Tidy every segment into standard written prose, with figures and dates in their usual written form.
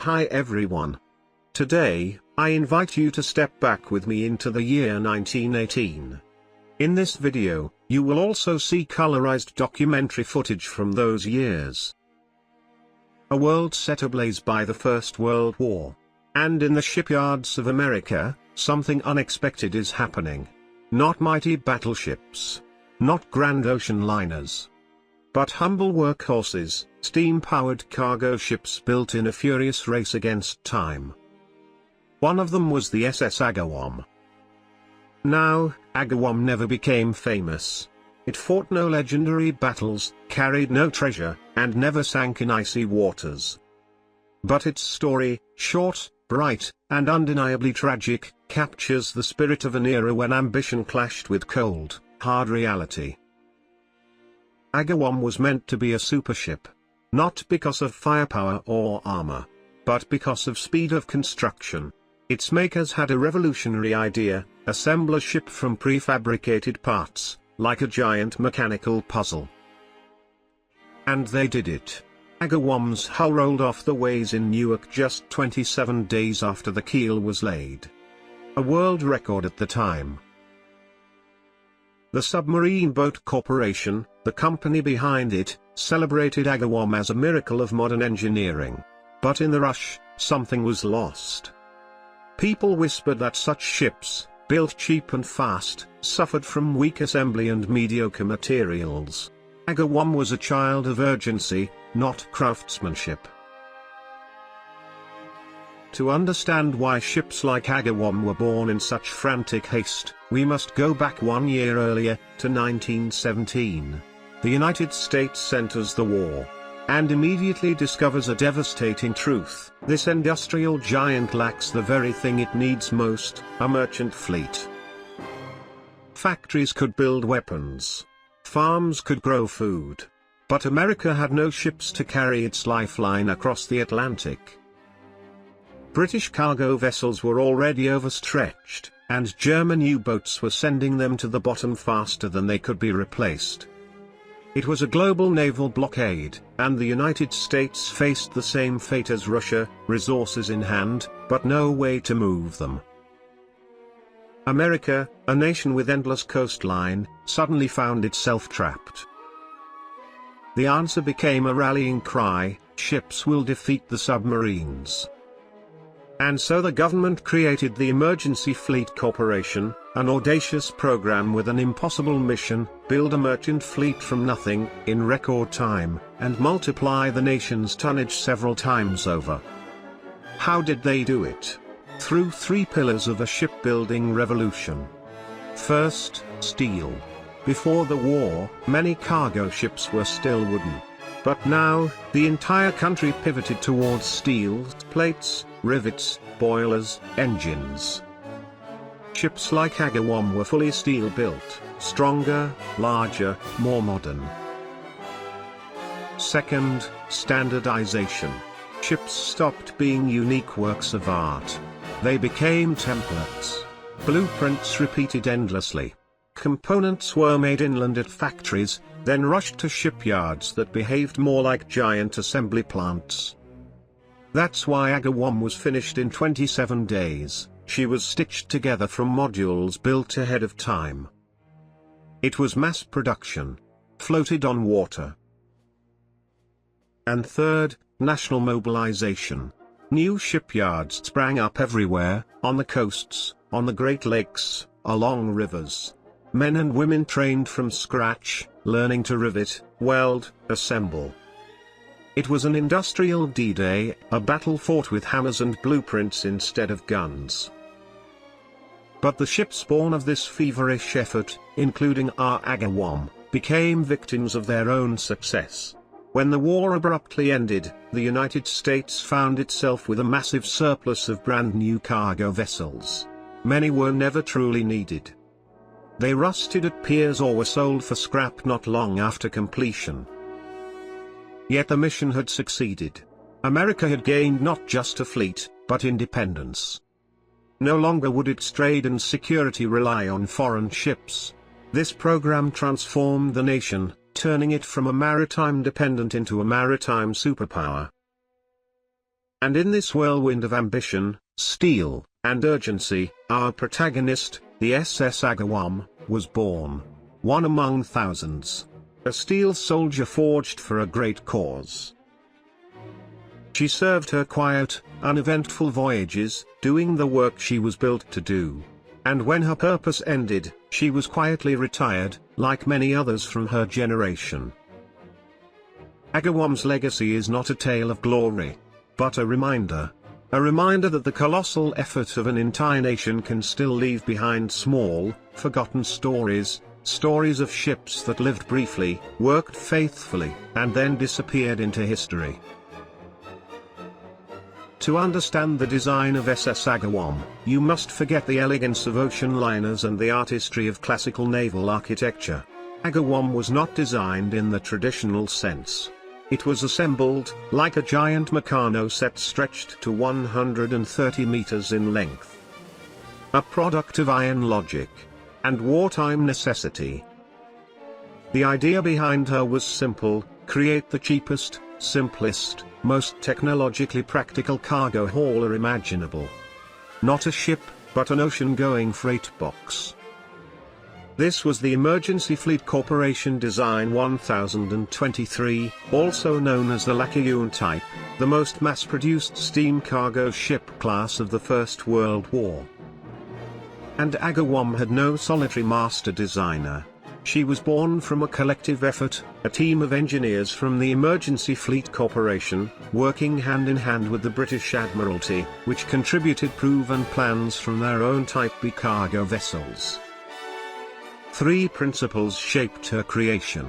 Hi everyone. Today, I invite you to step back with me into the year 1918. In this video, you will also see colorized documentary footage from those years. A world set ablaze by the First World War. And in the shipyards of America, something unexpected is happening. Not mighty battleships. Not grand ocean liners. But humble workhorses, steam-powered cargo ships built in a furious race against time. One of them was the SS Agawam. Now, Agawam never became famous. It fought no legendary battles, carried no treasure, and never sank in icy waters. But its story, short, bright, and undeniably tragic, captures the spirit of an era when ambition clashed with cold, hard reality. Agawam was meant to be a supership. Not because of firepower or armor, but because of speed of construction. Its makers had a revolutionary idea: assemble a ship from prefabricated parts, like a giant mechanical puzzle. And they did it. Agawam's hull rolled off the ways in Newark just 27 days after the keel was laid. A world record at the time. The Submarine Boat Corporation, the company behind it, celebrated Agawam as a miracle of modern engineering. But in the rush, something was lost. People whispered that such ships, built cheap and fast, suffered from weak assembly and mediocre materials. Agawam was a child of urgency, not craftsmanship. To understand why ships like Agawam were born in such frantic haste, we must go back 1 year earlier, to 1917. The United States enters the war. And immediately discovers a devastating truth: this industrial giant lacks the very thing it needs most, a merchant fleet. Factories could build weapons. Farms could grow food. But America had no ships to carry its lifeline across the Atlantic. British cargo vessels were already overstretched, and German U-boats were sending them to the bottom faster than they could be replaced. It was a global naval blockade, and the United States faced the same fate as Russia: resources in hand, but no way to move them. America, a nation with endless coastline, suddenly found itself trapped. The answer became a rallying cry: ships will defeat the submarines. And so the government created the Emergency Fleet Corporation, an audacious program with an impossible mission: build a merchant fleet from nothing, in record time, and multiply the nation's tonnage several times over. How did they do it? Through 3 pillars of a shipbuilding revolution. First, steel. Before the war, many cargo ships were still wooden. But now, the entire country pivoted towards steel, plates, rivets, boilers, engines. Ships like Agawam were fully steel-built, stronger, larger, more modern. Second, standardization. Ships stopped being unique works of art. They became templates. Blueprints repeated endlessly. Components were made inland at factories, then rushed to shipyards that behaved more like giant assembly plants. That's why Agawam was finished in 27 days. She was stitched together from modules built ahead of time. It was mass production. Floated on water. And third, national mobilization. New shipyards sprang up everywhere, on the coasts, on the Great Lakes, along rivers. Men and women trained from scratch, learning to rivet, weld, assemble. It was an industrial D-Day, a battle fought with hammers and blueprints instead of guns. But the ships born of this feverish effort, including our Agawam, became victims of their own success. When the war abruptly ended, the United States found itself with a massive surplus of brand new cargo vessels. Many were never truly needed. They rusted at piers or were sold for scrap not long after completion. Yet the mission had succeeded. America had gained not just a fleet, but independence. No longer would its trade and security rely on foreign ships. This program transformed the nation, turning it from a maritime dependent into a maritime superpower. And in this whirlwind of ambition, steel, and urgency, our protagonist, the SS Agawam, was born. One among thousands. A steel soldier forged for a great cause. She served her quiet, uneventful voyages, doing the work she was built to do. And when her purpose ended, she was quietly retired, like many others from her generation. Agawam's legacy is not a tale of glory, but a reminder. A reminder that the colossal effort of an entire nation can still leave behind small, forgotten stories, stories of ships that lived briefly, worked faithfully, and then disappeared into history. To understand the design of SS Agawam, you must forget the elegance of ocean liners and the artistry of classical naval architecture. Agawam was not designed in the traditional sense. It was assembled, like a giant Meccano set stretched to 130 meters in length. A product of iron logic and wartime necessity. The idea behind her was simple: create the cheapest, simplest, most technologically practical cargo hauler imaginable. Not a ship, but an ocean-going freight box. This was the Emergency Fleet Corporation Design 1023, also known as the Lacayette type, the most mass-produced steam cargo ship class of the First World War. And Agawam had no solitary master designer. She was born from a collective effort, a team of engineers from the Emergency Fleet Corporation, working hand in hand with the British Admiralty, which contributed proven plans from their own Type B cargo vessels. Three principles shaped her creation.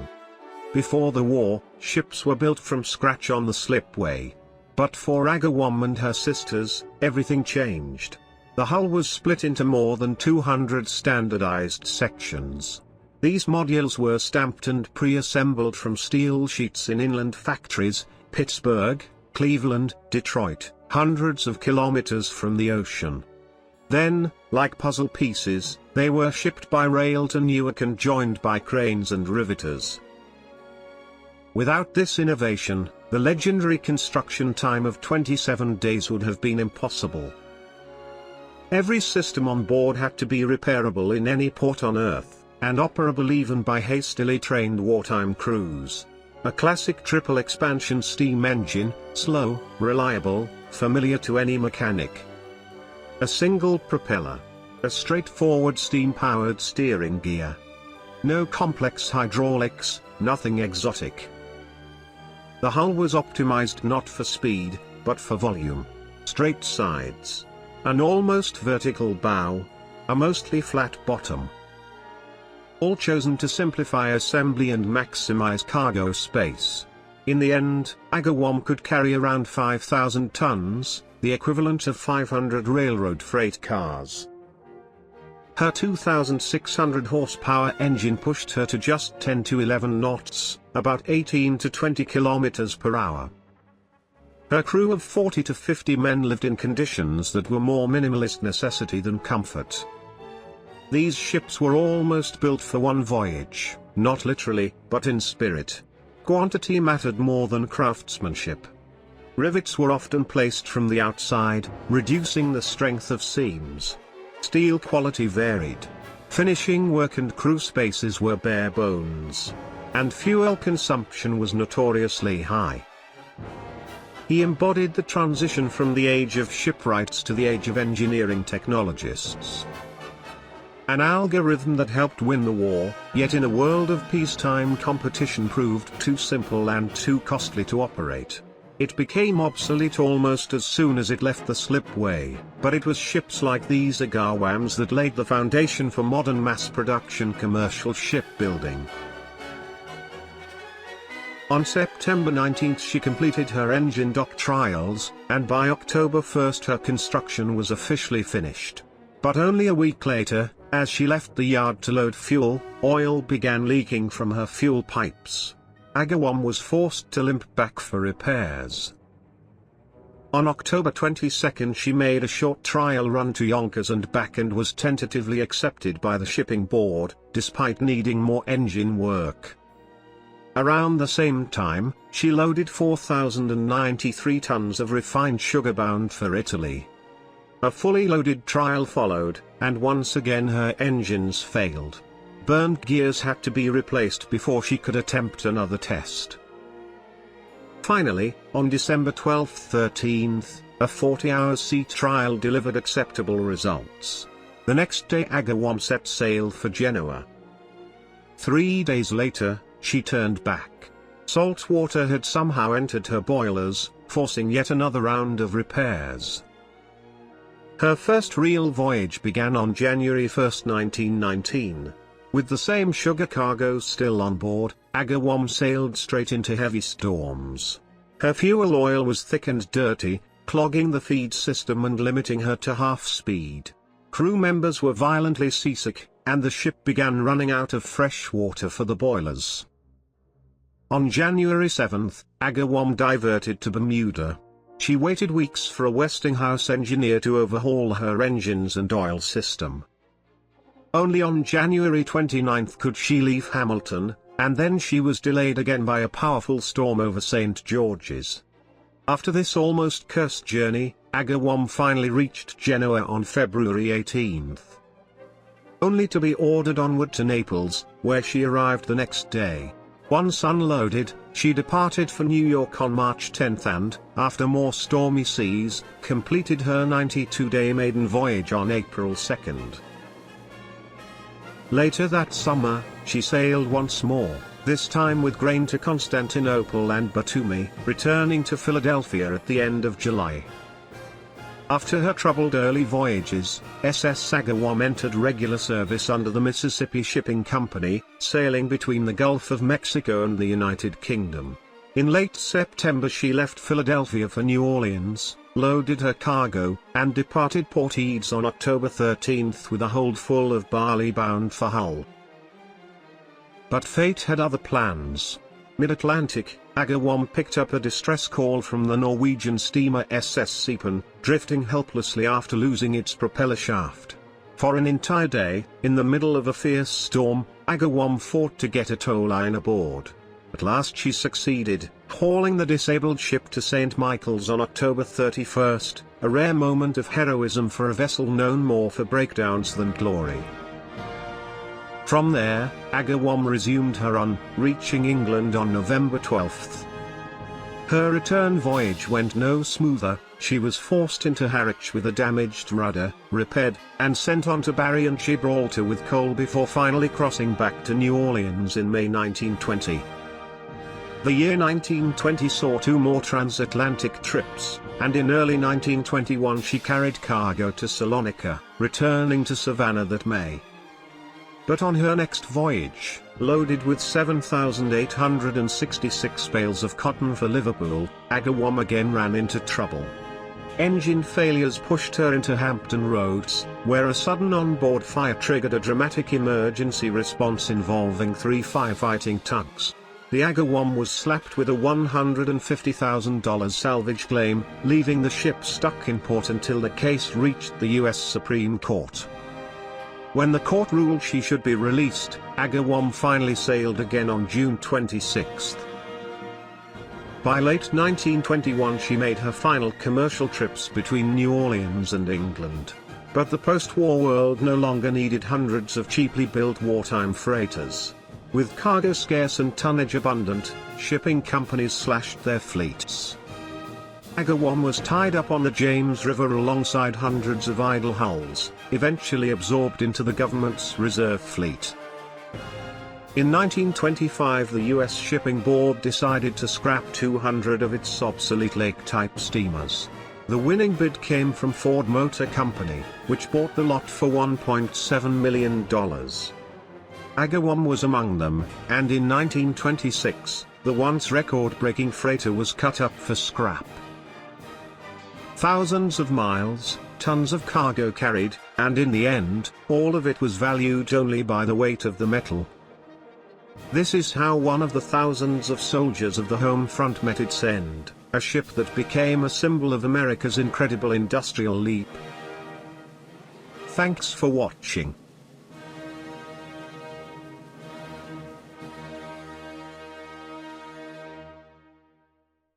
Before the war, ships were built from scratch on the slipway. But for Agawam and her sisters, everything changed. The hull was split into more than 200 standardized sections. These modules were stamped and pre-assembled from steel sheets in inland factories, Pittsburgh, Cleveland, Detroit, hundreds of kilometers from the ocean. Then, like puzzle pieces, they were shipped by rail to Newark and joined by cranes and riveters. Without this innovation, the legendary construction time of 27 days would have been impossible. Every system on board had to be repairable in any port on Earth, and operable even by hastily trained wartime crews. A classic triple expansion steam engine, slow, reliable, familiar to any mechanic. A single propeller. A straightforward steam-powered steering gear. No complex hydraulics, nothing exotic. The hull was optimized not for speed, but for volume. Straight sides. An almost vertical bow. A mostly flat bottom. All chosen to simplify assembly and maximize cargo space. In the end, Agawam could carry around 5,000 tons, the equivalent of 500 railroad freight cars. Her 2,600 horsepower engine pushed her to just 10 to 11 knots, about 18 to 20 kilometers per hour. Her crew of 40 to 50 men lived in conditions that were more minimalist necessity than comfort. These ships were almost built for one voyage, not literally, but in spirit. Quantity mattered more than craftsmanship. Rivets were often placed from the outside, reducing the strength of seams. Steel quality varied. Finishing work and crew spaces were bare bones. And fuel consumption was notoriously high. He embodied the transition from the age of shipwrights to the age of engineering technologists. An algorithm that helped win the war, yet in a world of peacetime competition proved too simple and too costly to operate. It became obsolete almost as soon as it left the slipway, but it was ships like these Agawams that laid the foundation for modern mass-production commercial shipbuilding. On September 19 she completed her engine dock trials, and by October 1 her construction was officially finished. But only a week later, as she left the yard to load fuel, oil began leaking from her fuel pipes. Agawam was forced to limp back for repairs. On October 22 she made a short trial run to Yonkers and back and was tentatively accepted by the shipping board, despite needing more engine work. Around the same time, she loaded 4,093 tons of refined sugar bound for Italy. A fully loaded trial followed, and once again her engines failed. Burnt gears had to be replaced before she could attempt another test. Finally, on December 12-13, a 40-hour sea trial delivered acceptable results. The next day Agawam set sail for Genoa. 3 days later, she turned back. Salt water had somehow entered her boilers, forcing yet another round of repairs. Her first real voyage began on January 1, 1919. With the same sugar cargo still on board, Agawam sailed straight into heavy storms. Her fuel oil was thick and dirty, clogging the feed system and limiting her to half speed. Crew members were violently seasick, and the ship began running out of fresh water for the boilers. On January 7, Agawam diverted to Bermuda. She waited weeks for a Westinghouse engineer to overhaul her engines and oil system. Only on January 29 could she leave Hamilton, and then she was delayed again by a powerful storm over St. George's. After this almost cursed journey, Agawam finally reached Genoa on February 18. Only to be ordered onward to Naples, where she arrived the next day. Once unloaded, she departed for New York on March 10 and, after more stormy seas, completed her 92-day maiden voyage on April 2. Later that summer, she sailed once more, this time with grain to Constantinople and Batumi, returning to Philadelphia at the end of July. After her troubled early voyages, SS Agawam entered regular service under the Mississippi Shipping Company, sailing between the Gulf of Mexico and the United Kingdom. In late September she left Philadelphia for New Orleans, loaded her cargo, and departed Port Eads on October 13 with a hold full of barley bound for Hull. But fate had other plans. Mid-Atlantic, Agawam picked up a distress call from the Norwegian steamer SS Agawam, drifting helplessly after losing its propeller shaft. For an entire day, in the middle of a fierce storm, Agawam fought to get a tow line aboard. At last she succeeded, hauling the disabled ship to St. Michael's on October 31, a rare moment of heroism for a vessel known more for breakdowns than glory. From there, Agawam resumed her run, reaching England on November 12. Her return voyage went no smoother. She was forced into Harwich with a damaged rudder, repaired, and sent on to Barry and Gibraltar with coal before finally crossing back to New Orleans in May 1920. The year 1920 saw 2 more transatlantic trips, and in early 1921 she carried cargo to Salonika, returning to Savannah that May. But on her next voyage, loaded with 7,866 bales of cotton for Liverpool, Agawam again ran into trouble. Engine failures pushed her into Hampton Roads, where a sudden on-board fire triggered a dramatic emergency response involving 3 firefighting tugs. The Agawam was slapped with a $150,000 salvage claim, leaving the ship stuck in port until the case reached the U.S. Supreme Court. When the court ruled she should be released, Agawam finally sailed again on June 26. By late 1921 she made her final commercial trips between New Orleans and England. But the post-war world no longer needed hundreds of cheaply built wartime freighters. With cargo scarce and tonnage abundant, shipping companies slashed their fleets. Agawam was tied up on the James River alongside hundreds of idle hulls, eventually absorbed into the government's reserve fleet. In 1925 the U.S. Shipping Board decided to scrap 200 of its obsolete lake-type steamers. The winning bid came from Ford Motor Company, which bought the lot for $1.7 million. Agawam was among them, and in 1926, the once record-breaking freighter was cut up for scrap. Thousands of miles, tons of cargo carried, and in the end, all of it was valued only by the weight of the metal. This is how one of the thousands of soldiers of the home front met its end, a ship that became a symbol of America's incredible industrial leap. Thanks for watching.